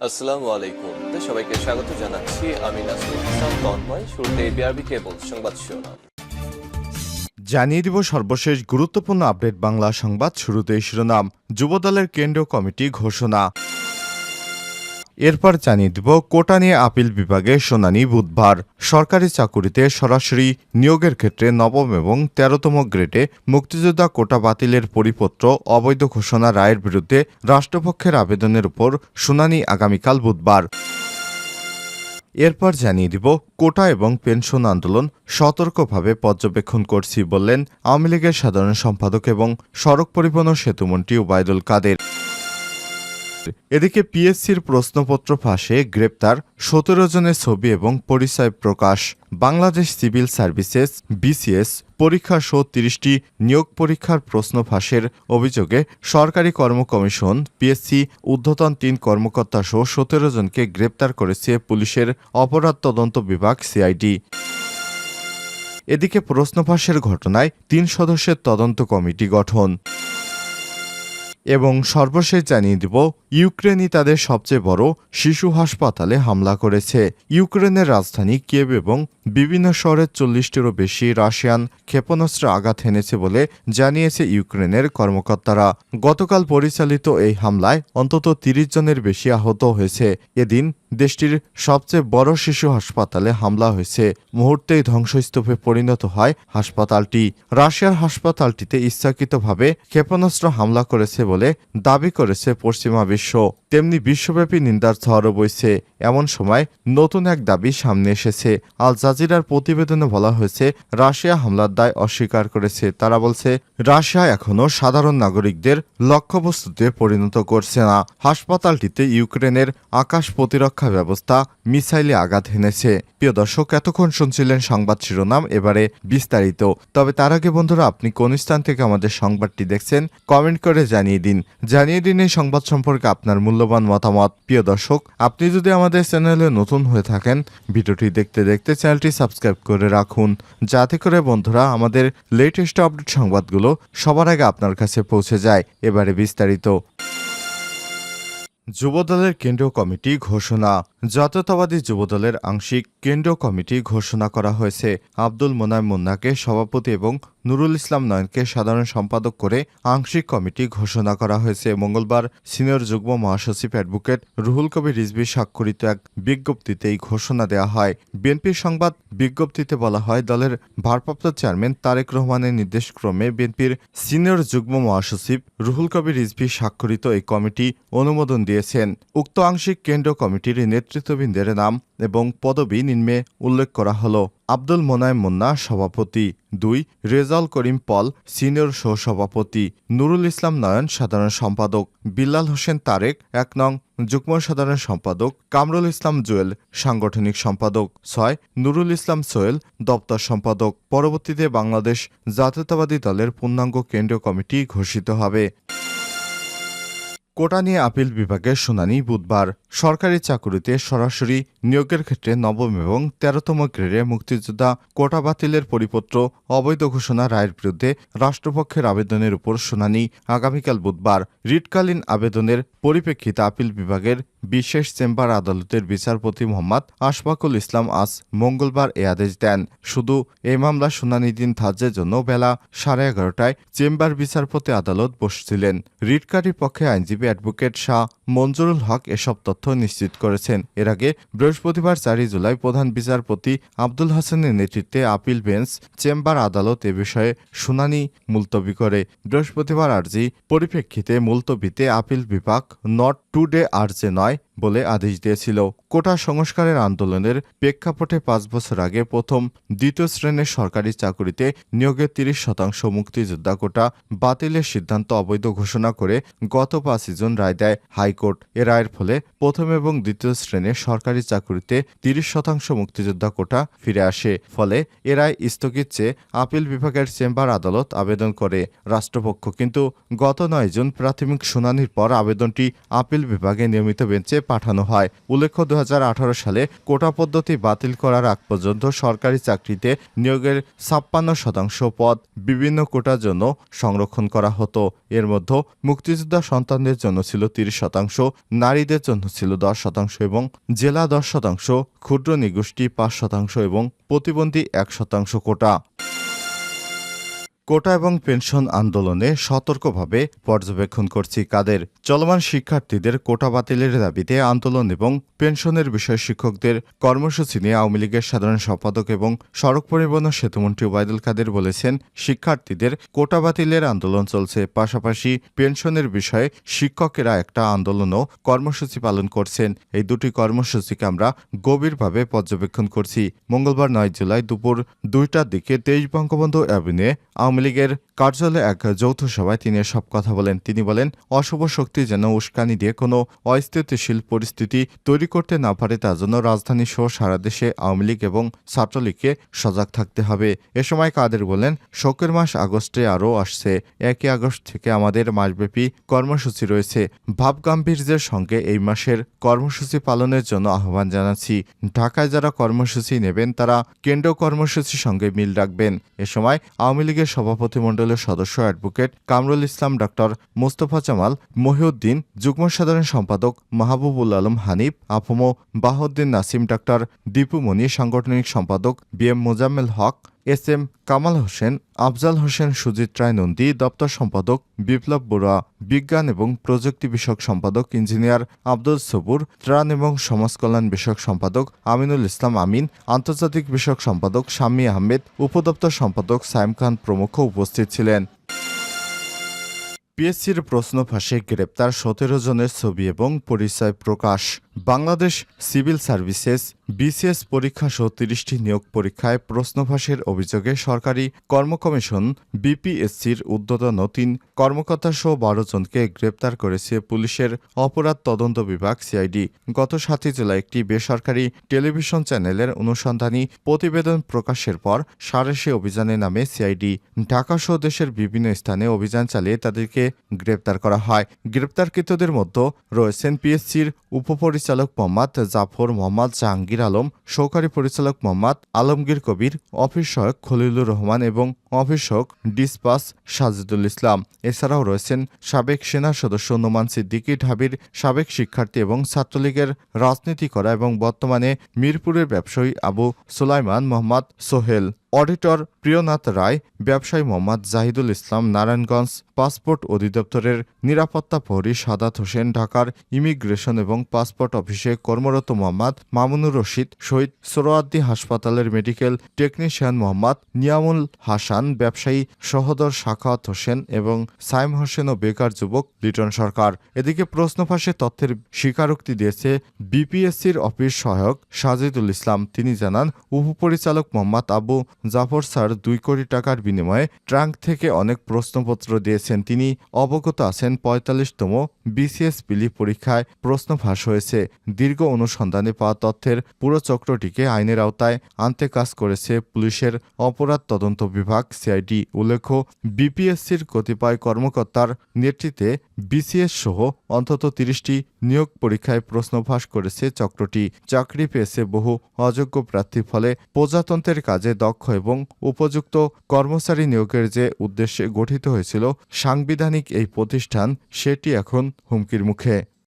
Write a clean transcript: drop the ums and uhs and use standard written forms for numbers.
আসসালামু আলাইকুম। সবাইকে স্বাগত জানাচ্ছি। আমি নাসরুল ইসলাম তন্ময়। শুরুতে বিআরবি কেবল সংবাদ শিরোনাম। জানিয়ে দিব সর্বশেষ গুরুত্বপূর্ণ আপডেট বাংলা সংবাদ। শুরুতেই শিরোনাম, যুবদলের কেন্দ্রীয় কমিটি ঘোষণা। এরপর জানিয়ে দিব কোটা নিয়ে আপিল বিভাগে শুনানি বুধবার। সরকারি চাকুরিতে সরাসরি নিয়োগের ক্ষেত্রে নবম এবং ১৩তম গ্রেডে মুক্তিযোদ্ধা কোটা বাতিলের পরিপত্র অবৈধ ঘোষণা রায়ের বিরুদ্ধে রাষ্ট্রপক্ষের আবেদনের উপর শুনানি আগামীকাল বুধবার। এরপর জানিয়ে দিব কোটা এবং পেনশন আন্দোলন সতর্কভাবে পর্যবেক্ষণ করছি বললেন আওয়ামী লীগের সাধারণ সম্পাদক এবং সড়ক পরিবহন ও সেতুমন্ত্রী ওবায়দুল কাদের। এদিকে পিএসসির প্রশ্নপত্র ফাঁসে গ্রেপ্তার ১৭ জনের ছবি এবং পরিচয় প্রকাশ। বাংলাদেশ সিভিল সার্ভিসেস বিসিএস পরীক্ষা সহ ৩০টি নিয়োগ পরীক্ষার প্রশ্ন ফাঁসের অভিযোগে সরকারি কর্ম কমিশন পিএসসি ঊর্ধ্বতন ৩ কর্মকর্তা সহ ১৭ জনকে গ্রেপ্তার করেছে পুলিশের অপরাধ তদন্ত বিভাগ সিআইডি। এদিকে প্রশ্ন ফাঁসের ঘটনায় ৩ সদস্যের তদন্ত কমিটি গঠন। এবং সর্বশেষ জানিয়ে দিব ইউক্রেনই তাদের সবচেয়ে বড় শিশু হাসপাতালে হামলা করেছে। ইউক্রেনের রাজধানী কিয়েভ এবং বিভিন্ন শহরের ৪০টিরও বেশি রাশিয়ান ক্ষেপণাস্ত্র আঘাত হেনেছে বলে জানিয়েছে ইউক্রেনের কর্মকর্তারা। গতকাল পরিচালিত এই হামলায় অন্তত ৩০ জনের বেশি আহত হয়েছে। এদিন দেশটির সবচেয়ে বড় শিশু হাসপাতালে হামলা হয়েছে। মুহূর্তেই ধ্বংসস্তূপে পরিণত হয় হাসপাতালটি। রাশিয়ার হাসপাতালটিতে ইচ্ছাকৃতভাবে ক্ষেপণাস্ত্র হামলা করেছে বলে দাবি করেছে পশ্চিমা বিশ্ব। তেমনি বিশ্বব্যাপী নিন্দার ঝড়ও বইছে। এমন সময় নতুন এক দাবি সামনে এসেছে। আল জাজিরার প্রতিবেদনে বলা হয়েছে, রাশিয়া হামলার দায় অস্বীকার করেছে। তারা বলছে, রাশিয়া এখনও সাধারণ নাগরিকদের লক্ষ্যবস্তুতে পরিণত করছে না। হাসপাতালটিতে ইউক্রেনের আকাশ প্রতিরক্ষা ব্যবস্থা মিসাইলে আঘাত হেনেছে। প্রিয় দর্শক, এতক্ষণ শুনছিলেন সংবাদ শিরোনাম, এবারে বিস্তারিত। তবে তার আগে বন্ধুরা, আপনি কোন স্থান থেকে আমাদের সংবাদটি দেখছেন কমেন্ট করে জানিয়ে দিন এই সংবাদ সম্পর্কে আপনার মূল্যবান মতামত। প্রিয় দর্শক, আপনি যদি আমাদের চ্যানেলে নতুন হয়ে থাকেন, ভিডিওটি দেখতে দেখতে চ্যানেলটি সাবস্ক্রাইব করে রাখুন, যাতে করে বন্ধুরা আমাদের লেটেস্ট আপডেট সংবাদগুলো সবার আগে আপনার কাছে পৌঁছে যায়। এবারে বিস্তারিত। যুবদলের কেন্দ্রীয় কমিটি ঘোষণা। জাতীয়তাবাদী যুবদলের আংশিক কেন্দ্রীয় কমিটি ঘোষণা করা হয়েছে। আব্দুল মোনায়েম মুন্নাকে সভাপতি এবং নুরুল ইসলাম নয়নকে সাধারণ সম্পাদক করে আংশিক কমিটি ঘোষণা করা হয়েছে। মঙ্গলবার সিনিয়র যুগ্ম মহাসচিব অ্যাডভোকেট রুহুল কবির রিজভী স্বাক্ষরিত এক বিজ্ঞপ্তিতে এই ঘোষণা দেওয়া হয়। বিএনপির সংবাদ বিজ্ঞপ্তিতে বলা হয়, দলের ভারপ্রাপ্ত চেয়ারম্যান তারেক রহমানের নির্দেশক্রমে বিএনপির সিনিয়র যুগ্ম মহাসচিব রুহুল কবির রিজভী স্বাক্ষরিত এই কমিটি অনুমোদন দিয়েছেন। উক্ত আংশিক কেন্দ্রীয় কমিটির নেতৃত্ববৃন্দের নাম এবং পদবি নিম্নে উল্লেখ করা হল: আব্দুল মোনায়েম মুন্না সভাপতি, 2 রেজাউল করিম পল সিনিয়র সহসভাপতি, নুরুল ইসলাম নয়ন সাধারণ সম্পাদক, বিল্লাল হোসেন তারেক 1 নং যুগ্ম সাধারণ সম্পাদক, কামরুল ইসলাম জুয়েল সাংগঠনিক সম্পাদক, 6 নুরুল ইসলাম সোহেল দপ্তর সম্পাদক। পরবর্তীতে বাংলাদেশ জাতীয়তাবাদী দলের পূর্ণাঙ্গ কেন্দ্রীয় কমিটি ঘোষিত হবে। কোটা নিয়ে আপিল বিভাগের শুনানি বুধবার। সরকারি চাকুরিতে সরাসরি নিয়োগের ক্ষেত্রে নবম এবং 13তম গ্রেডে মুক্তিযোদ্ধা কোটা বাতিলের পরিপত্র অবৈধ ঘোষণা রায়ের বিরুদ্ধে রাষ্ট্রপক্ষের আবেদনের উপর শুনানি আগামীকাল বুধবার। রিটকালীন আবেদনের পরিপ্রেক্ষিতে আপিল বিভাগের বিশেষ চেম্বার আদালতের বিচারপতি মোহাম্মদ আশফাকুল ইসলাম আজ মঙ্গলবার এ আদেশ দেন। শুধু এই মামলার শুনানি দিন ধার্যের জন্য বেলা 11:30টায় চেম্বার বিচারপতি আদালত বসছিলেন। রিটকারীর পক্ষে আইনজীবী অ্যাডভোকেট শাহ মঞ্জুরুল হক এসব তথ্য নিশ্চিত করেছেন। এর আগে বৃহস্পতিবার 4 জুলাই প্রধান বিচারপতি আব্দুল হাসানের নেতৃত্বে আপিল বেঞ্চ চেম্বার আদালত এ বিষয়ে শুনানি মুলতবি করে। বৃহস্পতিবার আর্জি পরিপ্রেক্ষিতে মুলতবিতে আপিল বিভাগ নট টুডে আর্জে নয় বলে আদেশ দিয়েছিল। কোটা সংস্কারের আন্দোলনের প্রেক্ষাপটে 5 বছর আগে প্রথম দ্বিতীয় শ্রেণীর সরকারি চাকুরিতে নিয়োগের 30% মুক্তিযোদ্ধা কোটা বাতিলের সিদ্ধান্ত অবৈধ ঘোষণা করে গত 5 জুন রায় দেয় হাইকোর্ট। এ রায়ের ফলে প্রথম এবং দ্বিতীয় শ্রেণীর সরকারি চাকুরিতে 30% মুক্তিযোদ্ধা কোটা ফিরে আসে। ফলে এ রায় স্থগিত চেয়ে আপিল বিভাগের চেম্বার আদালত আবেদন করে রাষ্ট্রপক্ষ, কিন্তু গত 9 জুন প্রাথমিক শুনানির পর আবেদনটি আপিল বিভাগে নিয়মিত বেঞ্চে পাঠানো হয়। উল্লেখ্য 2018 সালে কোটা পদ্ধতি বাতিল করার আগ পর্যন্ত সরকারি চাকরিতে নিয়োগের 56% পদ বিভিন্ন কোটার জন্য সংরক্ষণ করা হতো। এর মধ্যে মুক্তিযোদ্ধা সন্তানদের জন্য ছিল 30%, নারীদের জন্য ছিল 10% এবং জেলা 10%, ক্ষুদ্র নিগোষ্ঠী 5% এবং প্রতিবন্ধী 1% কোটা। কোটা এবং পেনশন আন্দোলনে সতর্কভাবে পর্যবেক্ষণ করছি কাদের। চলমান শিক্ষার্থীদের কোটা বাতিলের দাবিতে আন্দোলন এবং পেনশনের বিষয়ে শিক্ষকদের কর্মসূচি নিয়ে আওয়ামী লীগের সাধারণ সম্পাদক এবং সড়ক পরিবহন ও সেতুমন্ত্রী ওবায়দুল কাদের বলেছেন, শিক্ষার্থীদের কোটা বাতিলের আন্দোলন চলছে, পাশাপাশি পেনশনের বিষয়ে শিক্ষকেরা একটা আন্দোলন ও কর্মসূচি পালন করছেন। এই দুটি কর্মসূচিকে আমরা গভীরভাবে পর্যবেক্ষণ করছি। মঙ্গলবার 9 জুলাই দুপুর 2টার দিকে 23 বঙ্গবন্ধু অ্যাভিনিউয়ে আওয়ামী লীগের কার্যালয়ে এক যৌথ সভায় তিনি এসব কথা বলেন। তিনি বলেন, অশুভ শক্তি যেন উস্কানি দিয়ে কোনো অস্থিতিশীল পরিস্থিতি তৈরি করতে না পারে, তার জন্য রাজধানী সহ সারা দেশে আওয়ামী লীগ এবং ছাত্রলীগকে সজাগ থাকতে হবে। এ সময় কাদের বলেন, শোকের মাস আগস্টে আরও আসছে। 1 আগস্ট থেকে আমাদের মাসব্যাপী কর্মসূচি রয়েছে। ভাবগাম্ভীর্যের সঙ্গে এই মাসের কর্মসূচি পালনের জন্য আহ্বান জানাচ্ছি। ঢাকায় যারা কর্মসূচি নেবেন তারা কেন্দ্রীয় কর্মসূচির সঙ্গে মিল রাখবেন। এ সময় আওয়ামী লীগের সভাপতিমণ্ডলের সদস্য অ্যাডভোকেট কামরুল ইসলাম, ডক্টর মোস্তফা জামাল মহিউদ্দিন, যুগ্ম সাধারণ সম্পাদক মাহবুবুল আলম হানিফ, আফমো বাহাউদ্দিন নাসিম, ডক্টর দীপু মনি, সাংগঠনিক সম্পাদক BM মোজাম্মেল হক, SM কামাল হোসেন, আফজাল হোসেন, সুজিত রায় নন্দী, দপ্তর সম্পাদক বিপ্লব বড়ুয়া, বিজ্ঞান এবং প্রযুক্তি বিষয়ক সম্পাদক ইঞ্জিনিয়ার আব্দুল সবুর, ত্রাণ এবং সমাজকল্যাণ বিষয়ক সম্পাদক আমিনুল ইসলাম আমিন, আন্তর্জাতিক বিষয়ক সম্পাদক শাম্মী আহমেদ, উপদপ্তর সম্পাদক সাইম খান প্রমুখ উপস্থিত ছিলেন। পিএসসির প্রশ্ন ফাঁসে গ্রেপ্তার 17 জনের ছবি এবং পরিচয় প্রকাশ। বাংলাদেশ সিভিল সার্ভিসেস BCS পরীক্ষা সহ 30টি নিয়োগ পরীক্ষায় প্রশ্ন ফাঁসের অভিযোগে সরকারি কর্ম কমিশন BPSCর ঊর্ধ্বতন 3 কর্মকর্তা সহ 12 জনকে গ্রেপ্তার করেছে পুলিশের অপরাধ তদন্ত বিভাগ CID। গত 7 জুলাই একটি বেসরকারি টেলিভিশন চ্যানেলের অনুসন্ধানী প্রতিবেদন প্রকাশের পর সাঁড়াশি অভিযানে নামে CID। ঢাকাসহ দেশের বিভিন্ন স্থানে অভিযান চালিয়ে তাদেরকে গ্রেপ্তার করা হয়। গ্রেপ্তারকৃতদের মধ্যে রয়েছেন পিএসসির উপপরিচালক মোহাম্মদ জাফর, মোহাম্মদ জাহাঙ্গীর আলম, সহকারী পরিচালক মোহাম্মদ আলমগীর কবির, অফিস সহায়ক খলিলুর রহমান এবং অফিস সহায়ক ডিসপাস সাজিদুল ইসলাম। এছাড়াও রয়েছেন সাবেক সেনা সদস্য নোমান সিদ্দিকী, ঢাবির সাবেক শিক্ষার্থী এবং ছাত্রলীগের রাজনীতি করা এবং বর্তমানে মিরপুরের ব্যবসায়ী আবু সুলাইমান মোহাম্মদ সোহেল, অডিটর প্রিয়নাথ রায়, ব্যবসায়ী মোহাম্মদ জাহিদুল ইসলাম, নারায়ণগঞ্জ পাসপোর্ট অধিদপ্তরের নিরাপত্তা প্রহরী সাদাত হোসেন, ঢাকার ইমিগ্রেশন এবং পাসপোর্ট অফিসে কর্মরত মোহাম্মদ মামুনুর রশিদ, শহীদ সোহরাওয়ার্দী হাসপাতালের মেডিকেল টেকনিশিয়ান মোহাম্মদ নিয়ামুল হাসান, ব্যবসায়ী সহোদর সাখাওয়াত হোসেন এবং সাইম হোসেন ও বেকার যুবক লিটন সরকার। এদিকে প্রশ্ন ফাঁসে তথ্যের স্বীকারোক্তি দিয়েছে BPSCর অফিস সহায়ক সাজিদুল ইসলাম। তিনি জানান, উপপরিচালক মোহাম্মদ আবু জাফর স্যার 2 কোটি টাকার বিনিময়ে ট্রাঙ্ক থেকে অনেক প্রশ্নপত্র দিয়েছেন। তিনি অবগত আছেন 45তম BCS পিলি পরীক্ষায় প্রশ্ন ফাঁস হয়েছে। দীর্ঘ অনুসন্ধানে পাওয়া তথ্যের পুরো চক্রটিকে আইনের আওতায় আনতে কাজ করেছে পুলিশের অপরাধ তদন্ত বিভাগ CID। উল্লেখ্য, BPSCর কতিপয় কর্মকর্তার নেতৃত্বে BCS সহ অন্তত 30টি নিয়োগ পরীক্ষায় প্রশ্ন ফাঁস করেছে চক্রটি। চাকরি পেয়েছে বহু অযোগ্য প্রার্থী। ফলে প্রজাতন্ত্রের কাজে দক্ষ এবং উপযুক্ত কর্মচারী নিয়োগের যে উদ্দেশ্যে গঠিত হয়েছিল সাংবিধানিক এই প্রতিষ্ঠান, সেটি এখন হুমকির মুখে।